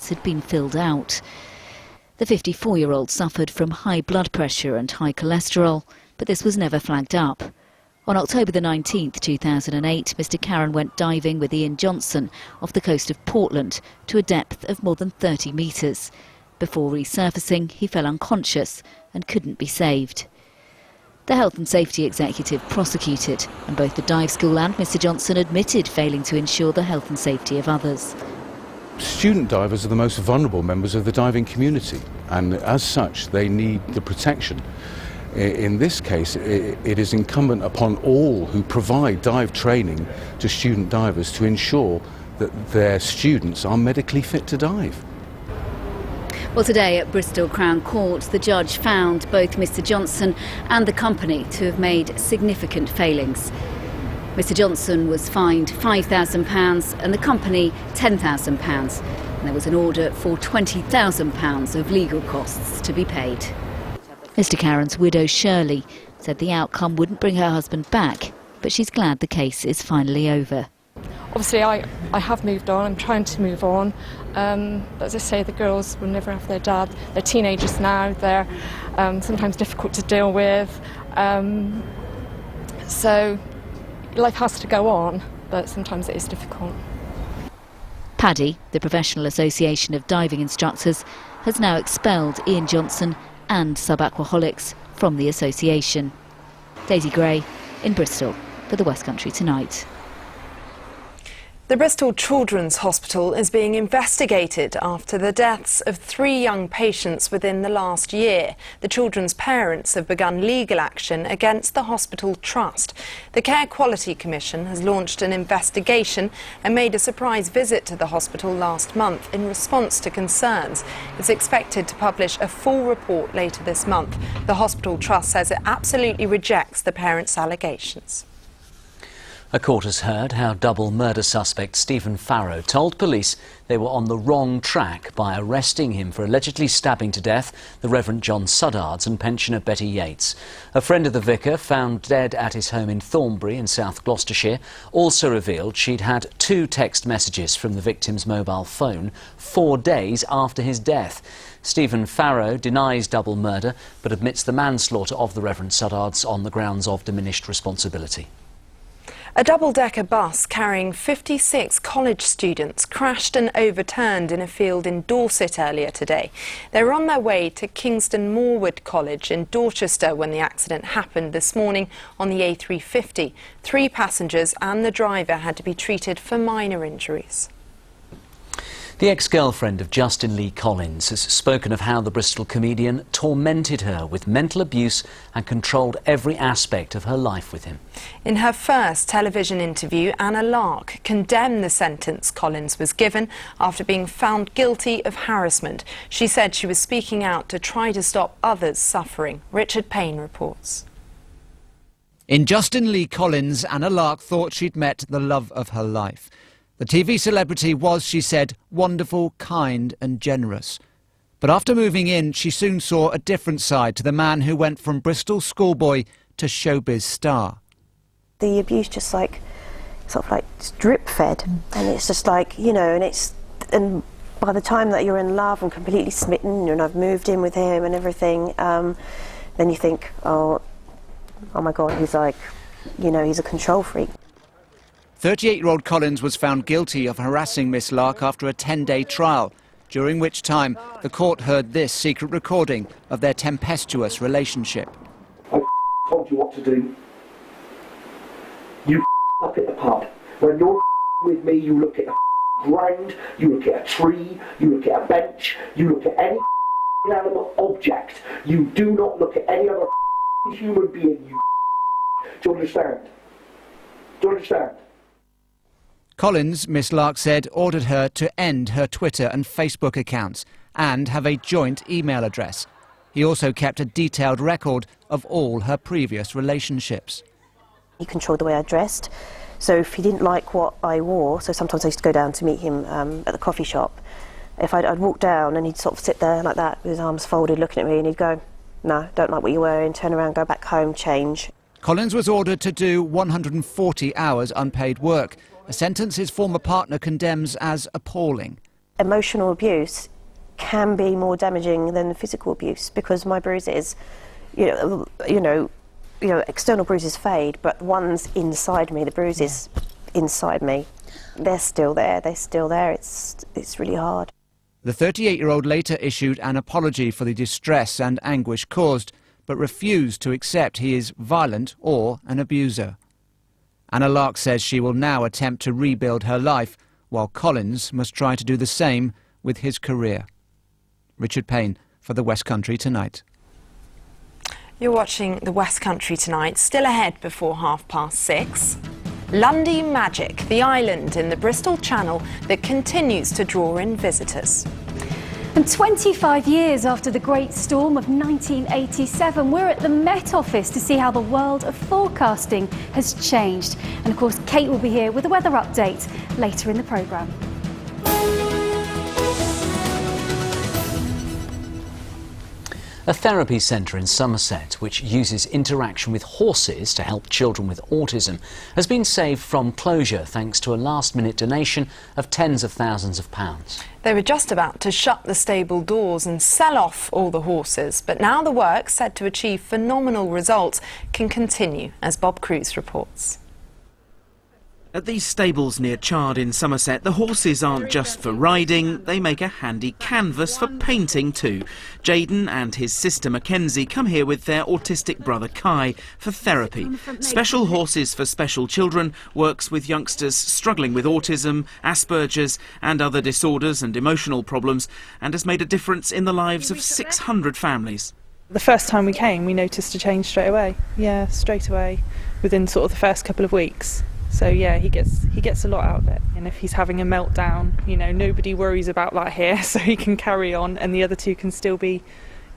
seats had been filled out. The 54-year-old suffered from high blood pressure and high cholesterol, but this was never flagged up. On October the 19th, 2008, Mr Karen went diving with Ian Johnson off the coast of Portland to a depth of more than 30 metres. Before resurfacing, he fell unconscious and couldn't be saved. The Health and Safety Executive prosecuted, and both the dive school and Mr Johnson admitted failing to ensure the health and safety of others. Student divers are the most vulnerable members of the diving community, and as such they need the protection. In this case, it is incumbent upon all who provide dive training to student divers to ensure that their students are medically fit to dive. Well, today at Bristol Crown Court, the judge found both Mr Johnson and the company to have made significant failings. Mr Johnson was fined £5,000 and the company £10,000. And there was an order for £20,000 of legal costs to be paid. Mr Karen's widow Shirley said the outcome wouldn't bring her husband back, but she's glad the case is finally over. Obviously I have moved on, I'm trying to move on, but as I say, the girls will never have their dad. They're teenagers now, they're sometimes difficult to deal with, so life has to go on, but sometimes it is difficult. Paddy, the Professional Association of Diving Instructors, has now expelled Ian Johnson and sub-aquaholics from the association. Daisy Gray in Bristol for the West Country Tonight. The Bristol Children's Hospital is being investigated after the deaths of 3 young patients within the last year. The children's parents have begun legal action against the hospital trust. The Care Quality Commission has launched an investigation and made a surprise visit to the hospital last month in response to concerns. It's expected to publish a full report later this month. The hospital trust says it absolutely rejects the parents' allegations. A court has heard how double murder suspect Stephen Farrow told police they were on the wrong track by arresting him for allegedly stabbing to death the Reverend John Suddards and pensioner Betty Yates. A friend of the vicar, found dead at his home in Thornbury in South Gloucestershire, also revealed she'd had 2 text messages from the victim's mobile phone 4 days after his death. Stephen Farrow denies double murder but admits the manslaughter of the Reverend Suddards on the grounds of diminished responsibility. A double-decker bus carrying 56 college students crashed and overturned in a field in Dorset earlier today. They were on their way to Kingston Moorwood College in Dorchester when the accident happened this morning on the A350. 3 passengers and the driver had to be treated for minor injuries. The ex-girlfriend of Justin Lee Collins has spoken of how the Bristol comedian tormented her with mental abuse and controlled every aspect of her life with him. In her first television interview, Anna Lark condemned the sentence Collins was given after being found guilty of harassment. She said she was speaking out to try to stop others suffering. Richard Payne reports. In Justin Lee Collins, Anna Lark thought she'd met the love of her life. The TV celebrity was, she said, wonderful, kind and generous. But after moving in, she soon saw a different side to the man who went from Bristol schoolboy to showbiz star. The abuse just like, sort of like drip fed, and it's just like, you know, and by the time that you're in love and completely smitten, and I've moved in with him and everything, then you think, oh my God, he's like, you know, he's a control freak. 38-year-old Collins was found guilty of harassing Miss Lark after a 10-day trial, during which time the court heard this secret recording of their tempestuous relationship. I told you what to do. You up at the pub. When you're with me, you look at a ground, you look at a tree, you look at a bench, you look at any animal object. You do not look at any other human being, you. Do you understand? Do you understand? Collins, Miss Lark said, ordered her to end her Twitter and Facebook accounts and have a joint email address. He also kept a detailed record of all her previous relationships. He controlled the way I dressed, so if he didn't like what I wore, so sometimes I used to go down to meet him at the coffee shop. If I'd walk down and he'd sort of sit there like that with his arms folded looking at me, and he'd go, no, don't like what you're wearing, turn around, go back home, change. Collins was ordered to do 140 hours unpaid work, a sentence his former partner condemns as appalling. Emotional abuse can be more damaging than physical abuse, because my bruises, you know, external bruises fade, but the ones inside me, the bruises inside me, they're still there. They're still there. It's really hard. The 38-year-old later issued an apology for the distress and anguish caused, but refused to accept he is violent or an abuser. Anna Lark says she will now attempt to rebuild her life, while Collins must try to do the same with his career. Richard Payne for the West Country Tonight. You're watching the West Country Tonight. Still ahead before 6:30. Lundy Magic, the island in the Bristol Channel that continues to draw in visitors. And 25 years after the Great Storm of 1987, we're at the Met Office to see how the world of forecasting has changed. And of course, Kate will be here with a weather update later in the programme. A therapy centre in Somerset, which uses interaction with horses to help children with autism, has been saved from closure thanks to a last-minute donation of tens of thousands of pounds. They were just about to shut the stable doors and sell off all the horses, but now the work, said to achieve phenomenal results, can continue, as Bob Cruz reports. At these stables near Chard in Somerset, the horses aren't just for riding, they make a handy canvas for painting too. Jaden and his sister Mackenzie come here with their autistic brother Kai for therapy. Special Horses for Special Children works with youngsters struggling with autism, Asperger's and other disorders and emotional problems, and has made a difference in the lives of 600 families. The first time we came, we noticed a change straight away. Yeah, straight away, within sort of the first couple of weeks. So yeah, he gets a lot out of it. And if he's having a meltdown, you know, nobody worries about that here, so he can carry on, and the other two can still be,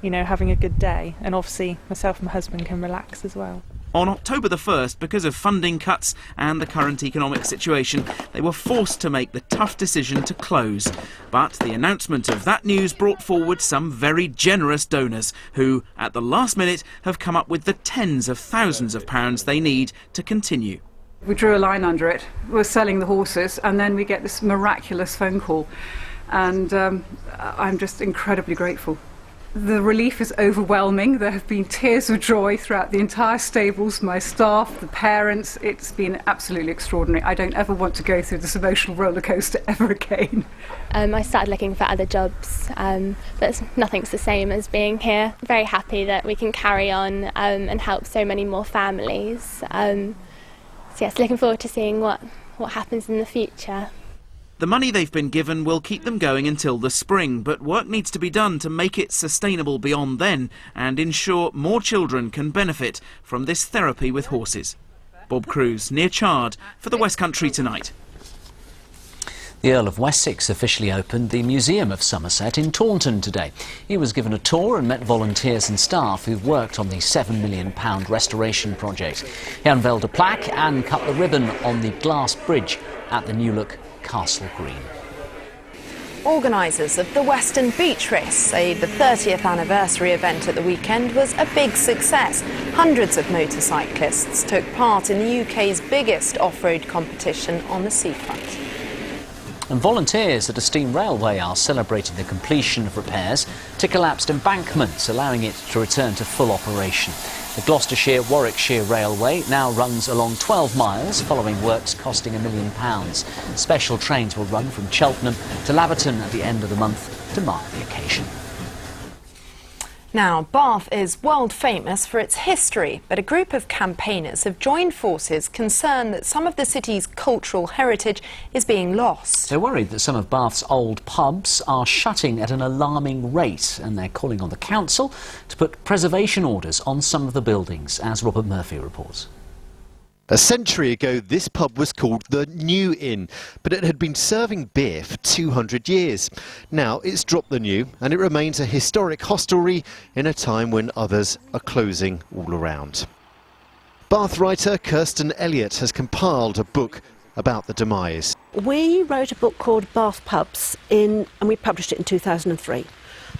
you know, having a good day. And obviously, myself and my husband can relax as well. On October the 1st, because of funding cuts and the current economic situation, they were forced to make the tough decision to close. But the announcement of that news brought forward some very generous donors who, at the last minute, have come up with the tens of thousands of pounds they need to continue. We drew a line under it. We're selling the horses, and then we get this miraculous phone call, and I'm just incredibly grateful. The relief is overwhelming. There have been tears of joy throughout the entire stables, my staff, the parents. It's been absolutely extraordinary. I don't ever want to go through this emotional roller coaster ever again. I started looking for other jobs, but nothing's the same as being here. Very happy that we can carry on and help so many more families. So yes, looking forward to seeing what happens in the future. The money they've been given will keep them going until the spring, but work needs to be done to make it sustainable beyond then and ensure more children can benefit from this therapy with horses. Bob Cruz, near Chard, for the West Country Tonight. The Earl of Wessex officially opened the Museum of Somerset in Taunton today. He was given a tour and met volunteers and staff who've worked on the £7 million restoration project. He unveiled a plaque and cut the ribbon on the glass bridge at the new-look Castle Green. Organisers of the Western Beach Race say the 30th anniversary event at the weekend was a big success. Hundreds of motorcyclists took part in the UK's biggest off-road competition on the seafront. And volunteers at a steam railway are celebrating the completion of repairs to collapsed embankments, allowing it to return to full operation. The Gloucestershire-Warwickshire Railway now runs along 12 miles, following works costing £1 million. Special trains will run from Cheltenham to Laverton at the end of the month to mark the occasion. Now, Bath is world famous for its history, but a group of campaigners have joined forces concerned that some of the city's cultural heritage is being lost. They're worried that some of Bath's old pubs are shutting at an alarming rate, and they're calling on the council to put preservation orders on some of the buildings, as Robert Murphy reports. A century ago, this pub was called the New Inn, but it had been serving beer for 200 years. Now it's dropped the new, and it remains a historic hostelry in a time when others are closing all around. Bath writer Kirsten Elliott has compiled a book about the demise. We wrote a book called Bath Pubs, and we published it in 2003.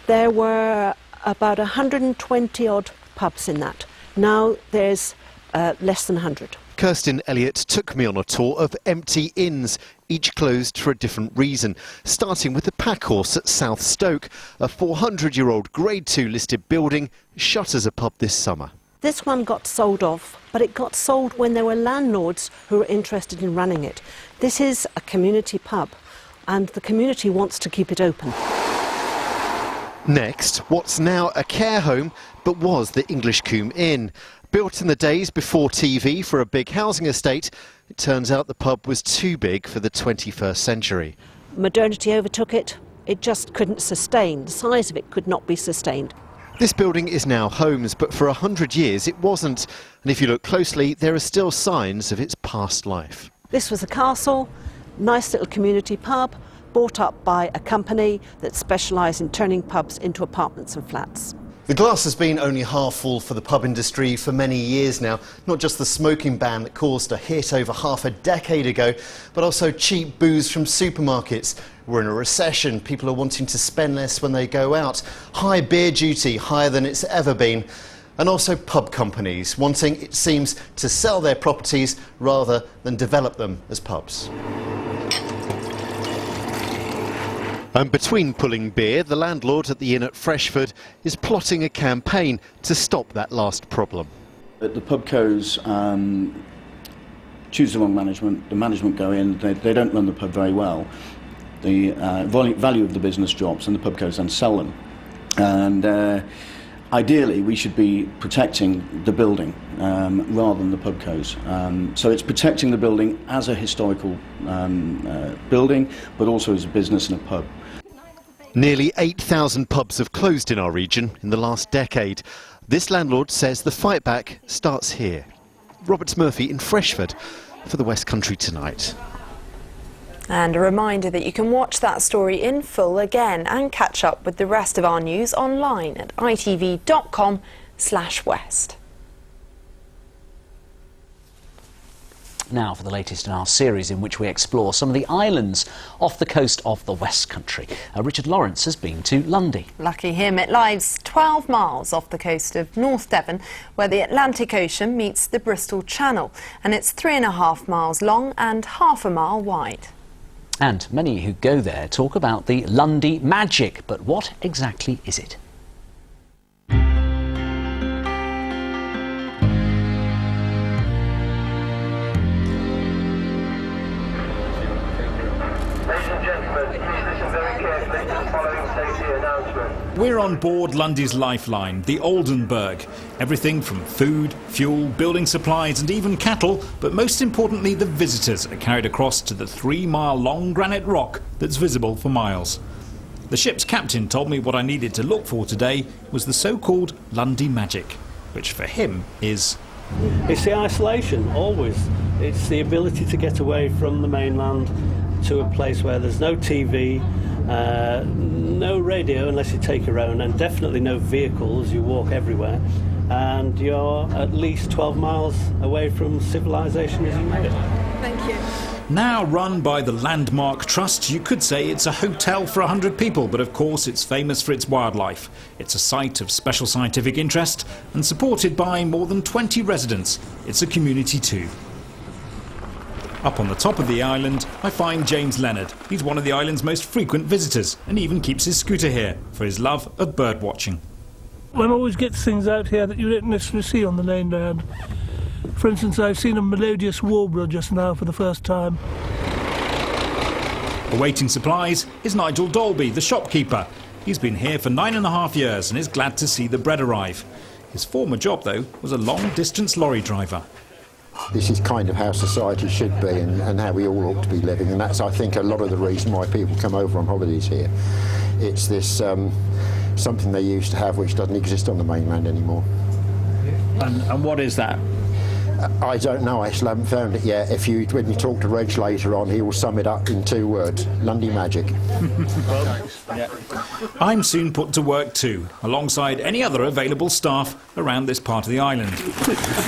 There were about 120 odd pubs in that. Now there's less than 100. Kirsten Elliott took me on a tour of empty inns, each closed for a different reason, starting with the Packhorse at South Stoke, a 400-year-old Grade 2 listed building shut as a pub this summer. This one got sold off, but it got sold when there were landlords who were interested in running it. This is a community pub, and the community wants to keep it open. Next, what's now a care home, but was the English Combe Inn. Built in the days before TV for a big housing estate, it turns out the pub was too big for the 21st century. Modernity overtook it. It just couldn't sustain. The size of it could not be sustained. This building is now homes, but for 100 years it wasn't. And if you look closely, there are still signs of its past life. This was a castle, nice little community pub, bought up by a company that specialised in turning pubs into apartments and flats. The glass has been only half full for the pub industry for many years now. Not just the smoking ban that caused a hit over half a decade ago, but also cheap booze from supermarkets. We're in a recession, people are wanting to spend less when they go out. High beer duty, higher than it's ever been. And also pub companies wanting, it seems, to sell their properties rather than develop them as pubs. And between pulling beer, the landlord at the inn at Freshford is plotting a campaign to stop that last problem. The pubcos choose the wrong management, the management go in, they don't run the pub very well. The value of the business drops and the pubcos then sell them. And ideally we should be protecting the building rather than the pubcos. So it's protecting the building as a historical building, but also as a business and a pub. Nearly 8,000 pubs have closed in our region in the last decade. This landlord says the fight back starts here. Robert Murphy in Freshford for the West Country Tonight. And a reminder that you can watch that story in full again and catch up with the rest of our news online at itv.com/west. Now for the latest in our series in which we explore some of the islands off the coast of the West Country. Richard Lawrence has been to Lundy. Lucky him, it lies 12 miles off the coast of North Devon, where the Atlantic Ocean meets the Bristol Channel, and it's 3.5 miles long and half a mile wide. And many who go there talk about the Lundy magic, but what exactly is it? We're on board Lundy's lifeline, the Oldenburg. Everything from food, fuel, building supplies and even cattle, but most importantly the visitors are carried across to the 3-mile-long granite rock that's visible for miles. The ship's captain told me what I needed to look for today was the so-called Lundy magic, which for him is... It's the isolation, always. It's the ability to get away from the mainland to a place where there's no TV, no radio unless you take your own, and definitely no vehicles. You walk everywhere, and you're at least 12 miles away from civilization as you know it. Thank you. Now run by the Landmark Trust, you could say it's a hotel for 100 people, but of course it's famous for its wildlife. It's a site of special scientific interest and supported by more than 20 residents. It's a community too. Up on the top of the island, I find James Leonard. He's one of the island's most frequent visitors and even keeps his scooter here for his love of bird watching. One always gets things out here that you don't necessarily see on the mainland. For instance, I've seen a melodious warbler just now for the first time. Awaiting supplies is Nigel Dolby, the shopkeeper. He's been here for 9.5 years and is glad to see the bread arrive. His former job, though, was a long-distance lorry driver. This is kind of how society should be and how we all ought to be living, and that's, I think, a lot of the reason why people come over on holidays here. It's this something they used to have which doesn't exist on the mainland anymore. And what is that? I don't know, I still haven't found it yet. When you talk to Reg later on, he will sum it up in 2 words: Lundy magic. I'm soon put to work too, alongside any other available staff around this part of the island.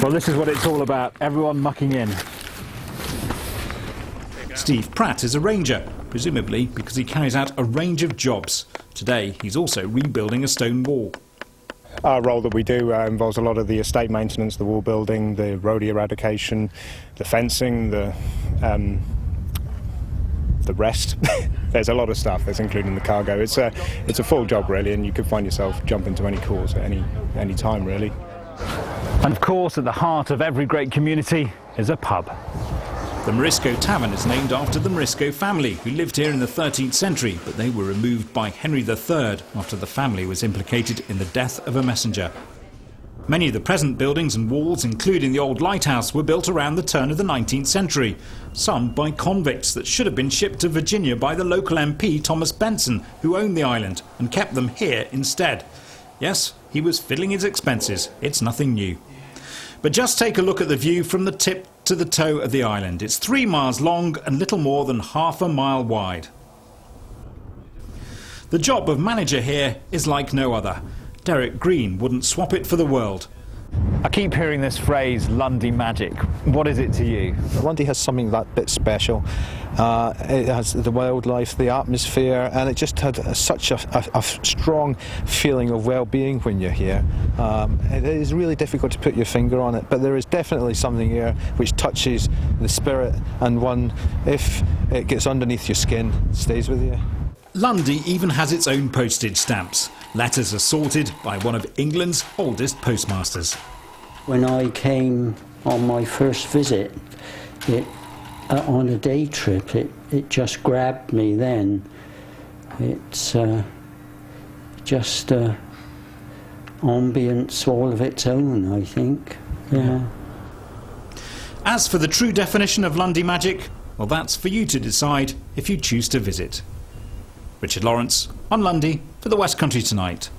Well, this is what it's all about, everyone mucking in. Steve Pratt is a ranger, presumably because he carries out a range of jobs. Today, he's also rebuilding a stone wall. Our role that we do involves a lot of the estate maintenance, the wall building, the roadie eradication, the fencing, the rest. There's a lot of stuff. There's including the cargo. It's a full job really, and you could find yourself jumping to any calls at any time really. And of course, at the heart of every great community is a pub. The Morisco Tavern is named after the Morisco family, who lived here in the 13th century, but they were removed by Henry III after the family was implicated in the death of a messenger. Many of the present buildings and walls, including the old lighthouse, were built around the turn of the 19th century, some by convicts that should have been shipped to Virginia by the local MP Thomas Benson, who owned the island, and kept them here instead. Yes, he was fiddling his expenses. It's nothing new. But just take a look at the view from the tip to the toe of the island. It's 3 miles long and little more than half a mile wide. The job of manager here is like no other. Derek Green wouldn't swap it for the world. I keep hearing this phrase, Lundy magic. What is it to you? Lundy has something that bit special. It has the wildlife, the atmosphere, and it just had such a strong feeling of well-being when you're here. It is really difficult to put your finger on it, but there is definitely something here which touches the spirit, and one, if it gets underneath your skin, stays with you. Lundy even has its own postage stamps. Letters are sorted by one of England's oldest postmasters. When I came on my first visit, on a day trip, it just grabbed me then. It's just ambience all of its own, I think. Yeah. As for the true definition of Lundy magic, well, that's for you to decide if you choose to visit. Richard Lawrence on Lundy for the West Country Tonight.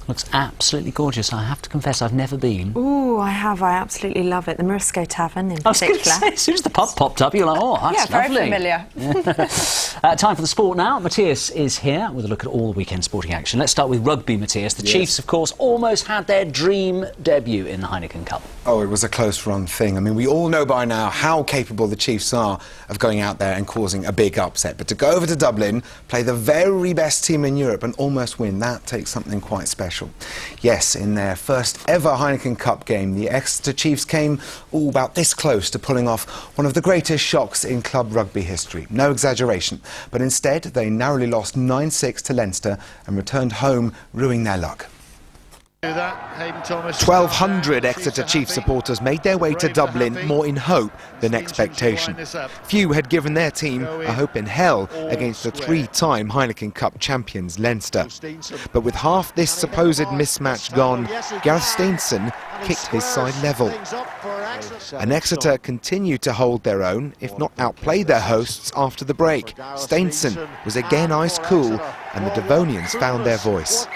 Looks absolutely gorgeous. I have to confess, I've never been. Ooh, I have. I absolutely love it. The Morisco Tavern in I was particular. going to say, as soon as the pub popped up, you're like, oh, that's very lovely. familiar. Yeah. Time for the sport now. Matthias is here with a look at all the weekend sporting action. Let's start with rugby, Matthias. The Chiefs, of course, almost had their dream debut in the Heineken Cup. Oh, it was a close-run thing. I mean, we all know by now how capable the Chiefs are of going out there and causing a big upset. But to go over to Dublin, play the very best team in Europe and almost win, that takes something quite special. Yes, in their first ever Heineken Cup game, the Exeter Chiefs came all about this close to pulling off one of the greatest shocks in club rugby history. No exaggeration. But instead, they narrowly lost 9-6 to Leinster and returned home, ruining their luck. 1,200 Exeter Chiefs supporters made their way to Dublin more in hope than expectation. Few had given their team a hope in hell against the 3-time Heineken Cup champions Leinster. But with half this supposed mismatch gone, Gareth Steenson kicked his side level. And Exeter continued to hold their own, if not outplay their hosts after the break. Steenson was again ice cool, and the Devonians found their voice.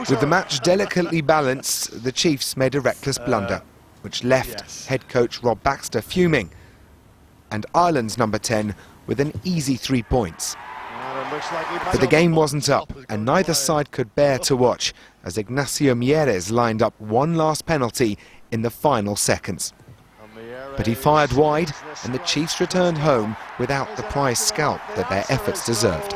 With the match delicately balanced, the Chiefs made a reckless blunder, which left head coach Rob Baxter fuming, and Ireland's number 10 with an easy 3 points. But the game wasn't up, and neither side could bear to watch as Ignacio Mieres lined up one last penalty in the final seconds. But he fired wide, and the Chiefs returned home without the prize scalp that their efforts deserved.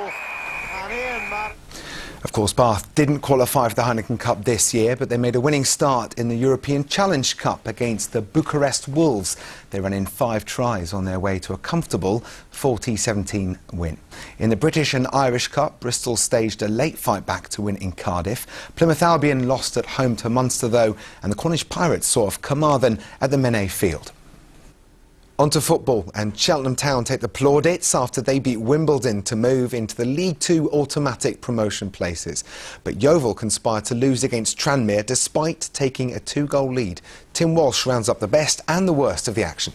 Of course, Bath didn't qualify for the Heineken Cup this year, but they made a winning start in the European Challenge Cup against the Bucharest Wolves. They ran in 5 tries on their way to a comfortable 40-17 win. In the British and Irish Cup, Bristol staged a late fight back to win in Cardiff. Plymouth Albion lost at home to Munster, though, and the Cornish Pirates saw off Carmarthen at the Menai Field. On to football, and Cheltenham Town take the plaudits after they beat Wimbledon to move into the League 2 automatic promotion places. But Yeovil conspired to lose against Tranmere despite taking a 2-goal lead. Tim Walsh rounds up the best and the worst of the action.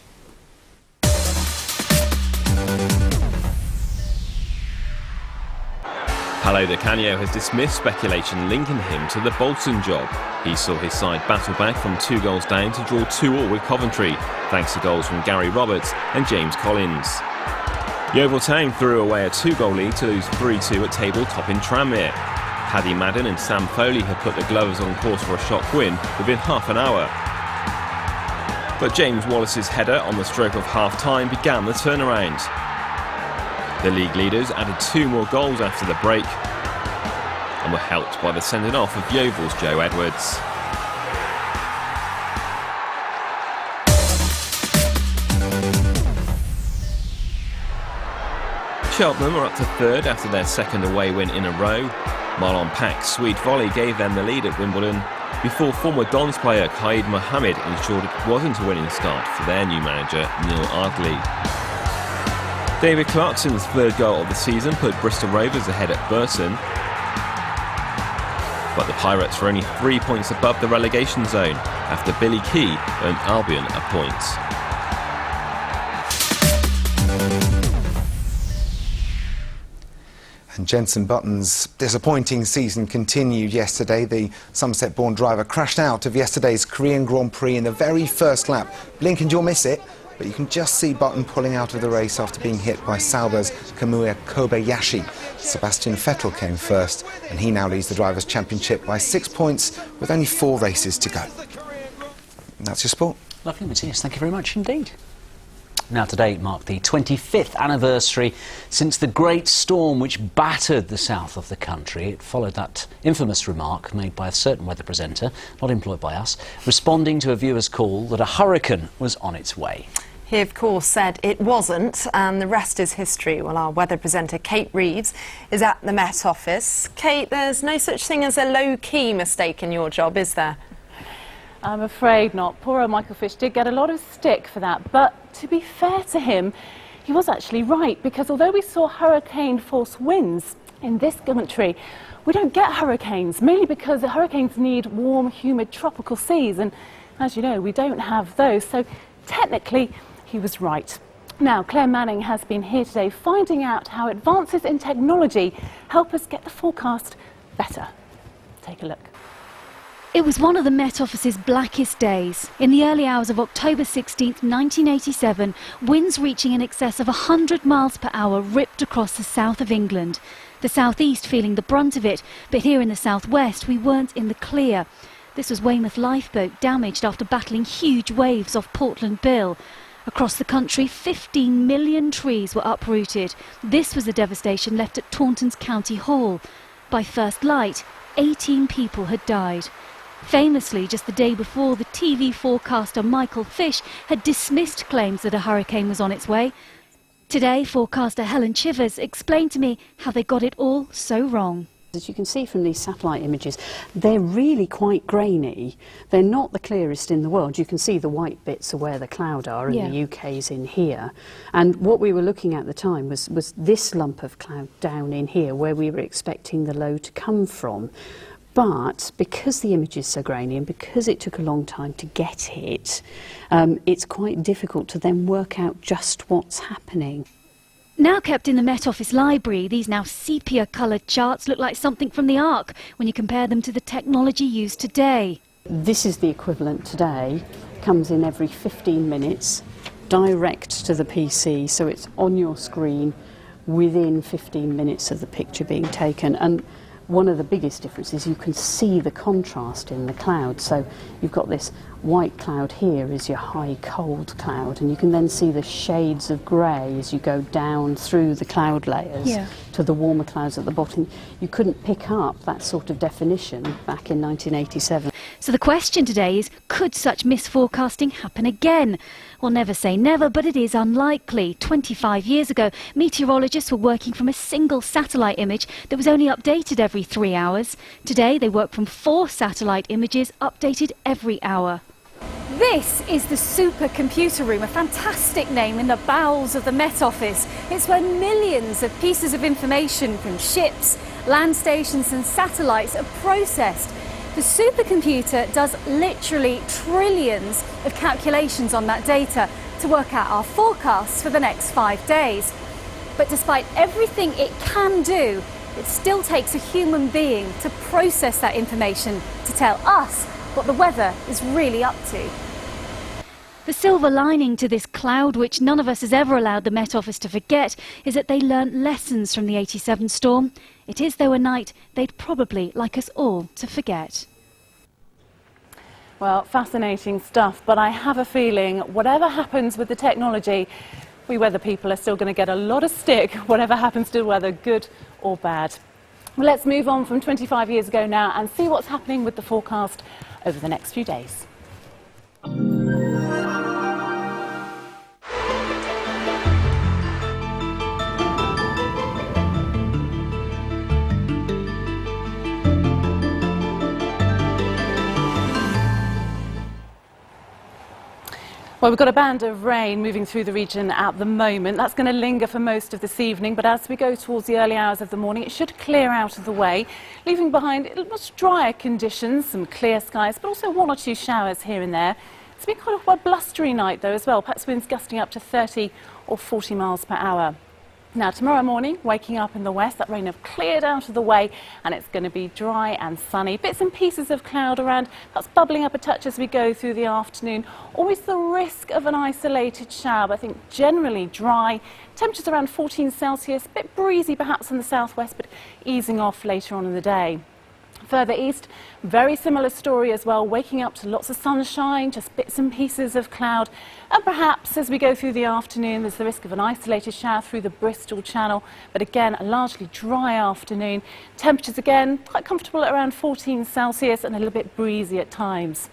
Paulo Di Canio has dismissed speculation linking him to the Bolton job. He saw his side battle back from 2 goals down to draw 2-2 with Coventry, thanks to goals from Gary Roberts and James Collins. Yeovil Town threw away a 2-goal lead to lose 3-2 at table topping Tranmere. Paddy Madden and Sam Foley had put the Glovers on course for a shock win within half an hour. But James Wallace's header on the stroke of half-time began the turnaround. The league leaders added 2 more goals after the break. and were helped by the sending off of Yeovil's Joe Edwards. Cheltenham are up to third after their second away win in a row. Marlon Pack's sweet volley gave them the lead at Wimbledon, before former Dons player Khalid Mohammed ensured it wasn't a winning start for their new manager Neil Ardley. David Clarkson's third goal of the season put Bristol Rovers ahead at Burton, but the Pirates were only 3 points above the relegation zone after Billy Key earned Albion a point. And Jenson Button's disappointing season continued yesterday. The Somerset-born driver crashed out of yesterday's Korean Grand Prix in the very first lap. Blink and you'll miss it, but you can just see Button pulling out of the race after being hit by Sauber's Kamui Kobayashi. Sebastian Vettel came first, and he now leads the Drivers' Championship by 6 points with only 4 races to go. And that's your sport. Lovely, Matthias. Thank you very much indeed. Now today marked the 25th anniversary since the great storm which battered the south of the country. It followed that infamous remark made by a certain weather presenter, not employed by us, responding to a viewer's call that a hurricane was on its way. He, of course, said it wasn't, and the rest is history. Well, our weather presenter, Kate Reeves, is at the Met Office. Kate, there's no such thing as a low-key mistake in your job, is there? I'm afraid not. Poor old Michael Fish did get a lot of stick for that, but to be fair to him, he was actually right, because although we saw hurricane-force winds in this country, we don't get hurricanes, mainly because the hurricanes need warm, humid, tropical seas, and as you know, we don't have those, so technically he was right. Now, Claire Manning has been here today finding out how advances in technology help us get the forecast better. Take a look. It was one of the Met Office's blackest days. In the early hours of October 16th, 1987, winds reaching in excess of 100 miles per hour ripped across the south of England. The southeast feeling the brunt of it, but here in the southwest we weren't in the clear. This was Weymouth lifeboat damaged after battling huge waves off Portland Bill. Across the country, 15 million trees were uprooted. This was the devastation left at Taunton's County Hall. By first light, 18 people had died. Famously, just the day before, the TV forecaster Michael Fish had dismissed claims that a hurricane was on its way. Today, forecaster Helen Chivers explained to me how they got it all so wrong. As you can see from these satellite images, they're really quite grainy. They're not the clearest in the world. You can see the white bits are where the cloud are, and the UK's in here. And what we were looking at the time was this lump of cloud down in here, where we were expecting the low to come from. But because the image is so grainy and because it took a long time to get it, it's quite difficult to then work out just what's happening. Now kept in the Met Office library, these now sepia-coloured charts look like something from the Ark when you compare them to the technology used today. This is the equivalent today. Comes in every 15 minutes, direct to the PC, so it's on your screen within 15 minutes of the picture being taken. And one of the biggest differences, you can see the contrast in the cloud. So you've got this white cloud here is your high cold cloud, and you can then see the shades of grey as you go down through the cloud layers to the warmer clouds at the bottom. You couldn't pick up that sort of definition back in 1987. So the question today is, could such misforecasting happen again? Well, never say never, but it is unlikely. 25 years ago, meteorologists were working from a single satellite image that was only updated every 3 hours. Today, they work from 4 satellite images updated every hour. This is the supercomputer room, a fantastic name in the bowels of the Met Office. It's where millions of pieces of information from ships, land stations and satellites are processed. The supercomputer does literally trillions of calculations on that data to work out our forecasts for the next 5 days. But despite everything it can do, it still takes a human being to process that information to tell us what the weather is really up to. The silver lining to this cloud, which none of us has ever allowed the Met Office to forget, is that they learnt lessons from the 87 storm. It is, though, a night they'd probably like us all to forget. Well, fascinating stuff, but I have a feeling whatever happens with the technology, we weather people are still going to get a lot of stick, whatever happens to the weather, good or bad. Well, let's move on from 25 years ago now and see what's happening with the forecast over the next few days. Well, we've got a band of rain moving through the region at the moment. That's going to linger for most of this evening, but as we go towards the early hours of the morning, it should clear out of the way, leaving behind much drier conditions, some clear skies, but also one or two showers here and there. It's been quite a blustery night, though, as well. Perhaps winds gusting up to 30 or 40 miles per hour. Now, tomorrow morning, waking up in the west, that rain have cleared out of the way and it's going to be dry and sunny. Bits and pieces of cloud around, perhaps bubbling up a touch as we go through the afternoon. Always the risk of an isolated shower, but I think generally dry. Temperatures around 14 Celsius, a bit breezy perhaps in the southwest, but easing off later on in the day. Further east, very similar story as well, waking up to lots of sunshine, just bits and pieces of cloud. And perhaps as we go through the afternoon, there's the risk of an isolated shower through the Bristol Channel. But again, a largely dry afternoon. Temperatures again, quite comfortable at around 14 Celsius and a little bit breezy at times.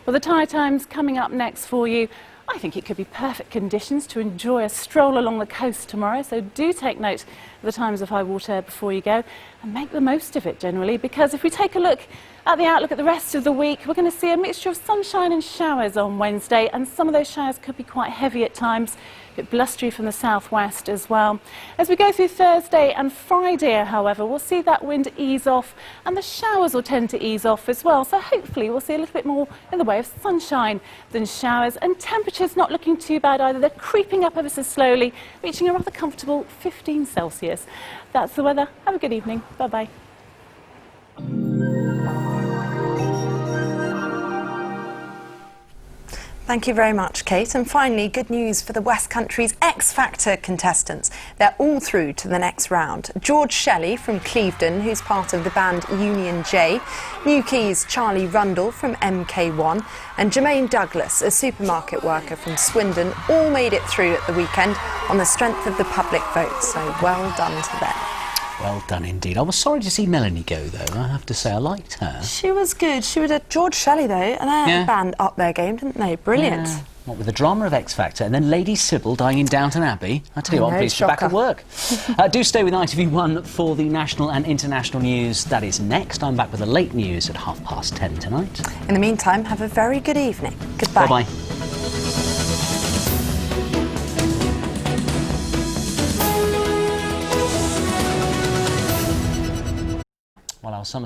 Well, the tide times coming up next for you. I think it could be perfect conditions to enjoy a stroll along the coast tomorrow, so do take note of the times of high water before you go and make the most of it generally, because if we take a look at the outlook at the rest of the week, we're going to see a mixture of sunshine and showers on Wednesday, and some of those showers could be quite heavy at times, a bit blustery from the southwest as well. As we go through Thursday and Friday, however, we'll see that wind ease off and the showers will tend to ease off as well, so hopefully we'll see a little bit more in the way of sunshine than showers, and temperatures not looking too bad either. They're creeping up ever so slowly, reaching a rather comfortable 15 Celsius. That's the weather. Have a good evening. Bye-bye. Thank you very much, Kate. And finally, good news for the West Country's X Factor contestants. They're all through to the next round. George Shelley from Clevedon, who's part of the band Union J, Newquay's Charlie Rundle from MK1, and Jermaine Douglas, a supermarket worker from Swindon, all made it through at the weekend on the strength of the public vote. So well done to them. Well done indeed. I was sorry to see Melanie go, though. I have to say I liked her. She was good. She was a George Shelley, though, and their band up their game, didn't they? Brilliant. Yeah. What with the drama of X Factor and then Lady Sybil dying in Downton Abbey. I tell you what, I'm pleased to be back at work. Do stay with ITV1 for the national and international news. That is next. I'm back with the late news at 10:30 tonight. In the meantime, have a very good evening. Goodbye. Bye-bye. Well, our summer